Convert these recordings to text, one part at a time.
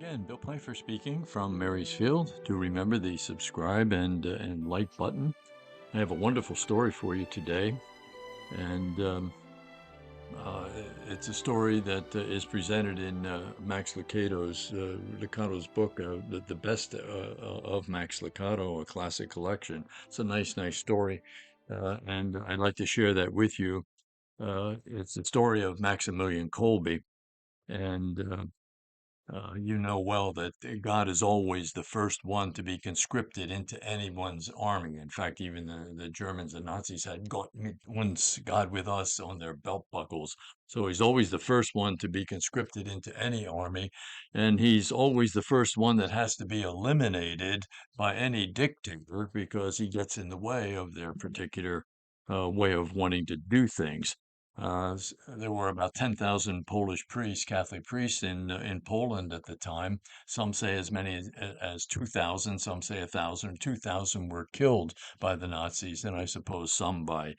Again, Bill Pfeiffer speaking from Mary's Field. Do remember the subscribe and like button. I have a wonderful story for you today, and uh, it's a story that is presented in Max Lucado's book, the best of Max Lucado, a classic collection. It's a nice story, and I'd like to share that with you. It's the story of Maximilian Kolbe, and you know well that God is always the first one to be conscripted into anyone's army. In fact, even the Germans and Nazis had once God with us on their belt buckles. So he's always the first one to be conscripted into any army. And he's always the first one that has to be eliminated by any dictator because he gets in the way of their particular way of wanting to do things. There were about 10,000 Polish priests, Catholic priests in Poland at the time. Some say as many as 2,000, some say 1,000. 2,000 were killed by the Nazis, and I suppose some by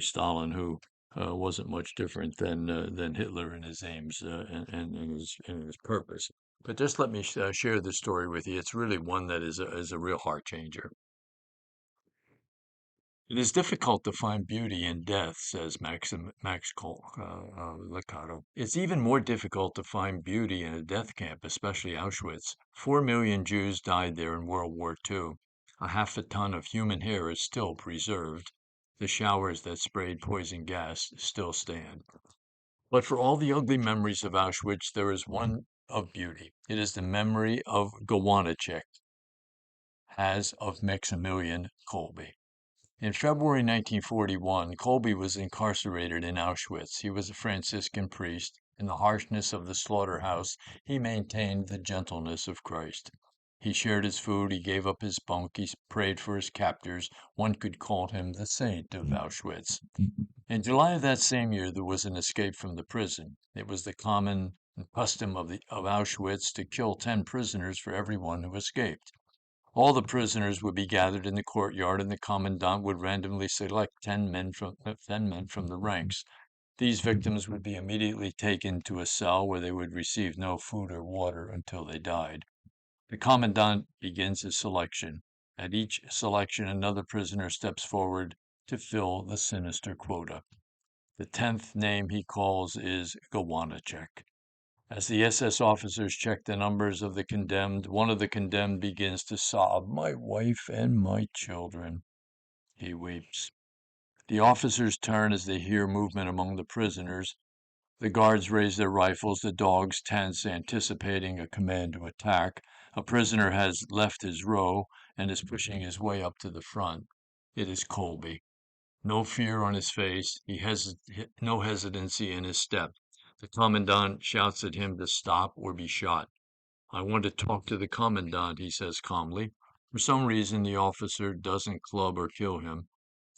Stalin, who wasn't much different than Hitler in his aims and his purpose. But just let me share this story with you. It's really one that is a real heart changer. It is difficult to find beauty in death, says Lucado. It's even more difficult to find beauty in a death camp, especially Auschwitz. 4 million Jews died there in World War II. A half a ton of human hair is still preserved. The showers that sprayed poison gas still stand. But for all the ugly memories of Auschwitz, there is one of beauty. It is the memory of Gowanacek, as of Maximilian Kolbe. In February 1941, Kolbe was incarcerated in Auschwitz. He was a Franciscan priest. In the harshness of the slaughterhouse, he maintained the gentleness of Christ. He shared his food, he gave up his bunk, he prayed for his captors. One could call him the saint of Auschwitz. In July of that same year, there was an escape from the prison. It was the common custom of Auschwitz to kill 10 prisoners for every one who escaped. All the prisoners would be gathered in the courtyard, and the commandant would randomly select 10 men from the ranks. These victims would be immediately taken to a cell where they would receive no food or water until they died. The commandant begins his selection. At each selection, another prisoner steps forward to fill the sinister quota. The 10th name he calls is Gowanacek. As the SS officers check the numbers of the condemned, one of the condemned begins to sob, "My wife and my children." He weeps. The officers turn as they hear movement among the prisoners. The guards raise their rifles, the dogs tense, anticipating a command to attack. A prisoner has left his row and is pushing his way up to the front. It is Kolbe. No fear on his face, no hesitancy in his step. The commandant shouts at him to stop or be shot. "I want to talk to the commandant," he says calmly. For some reason, the officer doesn't club or kill him.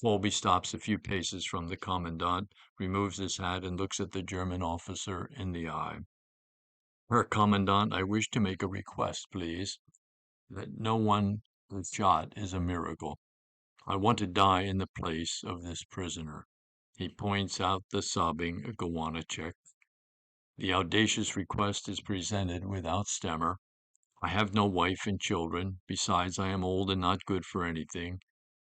Kolbe stops a few paces from the commandant, removes his hat, and looks at the German officer in the eye. "Herr Commandant, I wish to make a request, please. That no one is shot is a miracle. I want to die in the place of this prisoner." He points out the sobbing Gowanacek. The audacious request is presented without stammer. "I have no wife and children. Besides, I am old and not good for anything."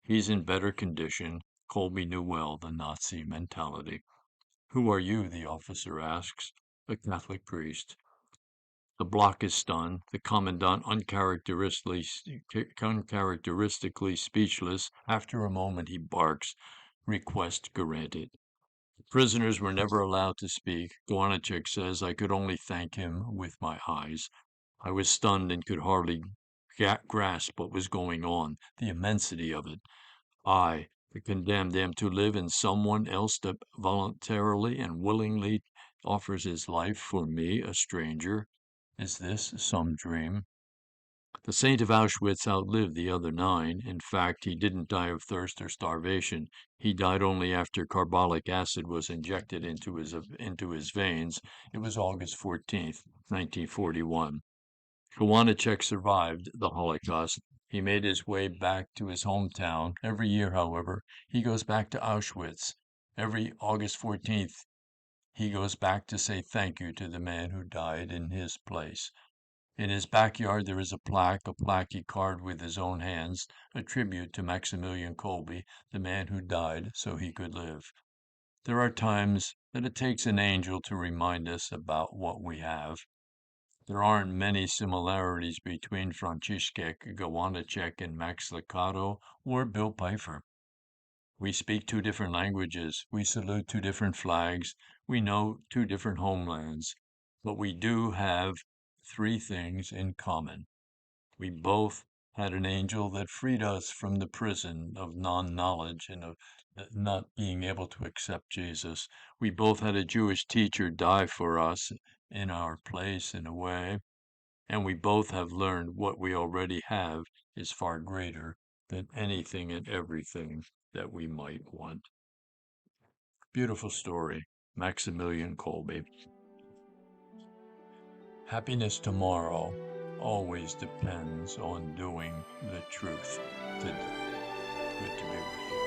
He's in better condition. Kolbe knew well the Nazi mentality. "Who are you?" the officer asks. "A Catholic priest." The block is stunned. The commandant, uncharacteristically speechless. After a moment, he barks, "Request granted." The prisoners were never allowed to speak. Gowanacek says, "I could only thank him with my eyes. I was stunned and could hardly grasp what was going on, the immensity of it. I, the condemned, am to live in someone else that voluntarily and willingly offers his life for me, a stranger. Is this some dream?" The saint of Auschwitz outlived the other 9. In fact, he didn't die of thirst or starvation. He died only after carbolic acid was injected into his veins. It was August 14th, 1941. Gowanacek survived the Holocaust. He made his way back to his hometown. Every year, however, he goes back to Auschwitz. Every August 14th, he goes back to say thank you to the man who died in his place. In his backyard there is a plaque he carved with his own hands, a tribute to Maximilian Kolbe, the man who died so he could live. There are times that it takes an angel to remind us about what we have. There aren't many similarities between Franciszek Gowanacek and Max Lucado or Bill Pfeiffer. We speak two different languages, we salute two different flags, we know two different homelands, but we do have three things in common. We both had an angel that freed us from the prison of non-knowledge and of not being able to accept Jesus. We both had a Jewish teacher die for us in our place in a way, and we both have learned what we already have is far greater than anything and everything that we might want. Beautiful story, Maximilian Kolbe. Happiness tomorrow always depends on doing the truth today. Good to be with you.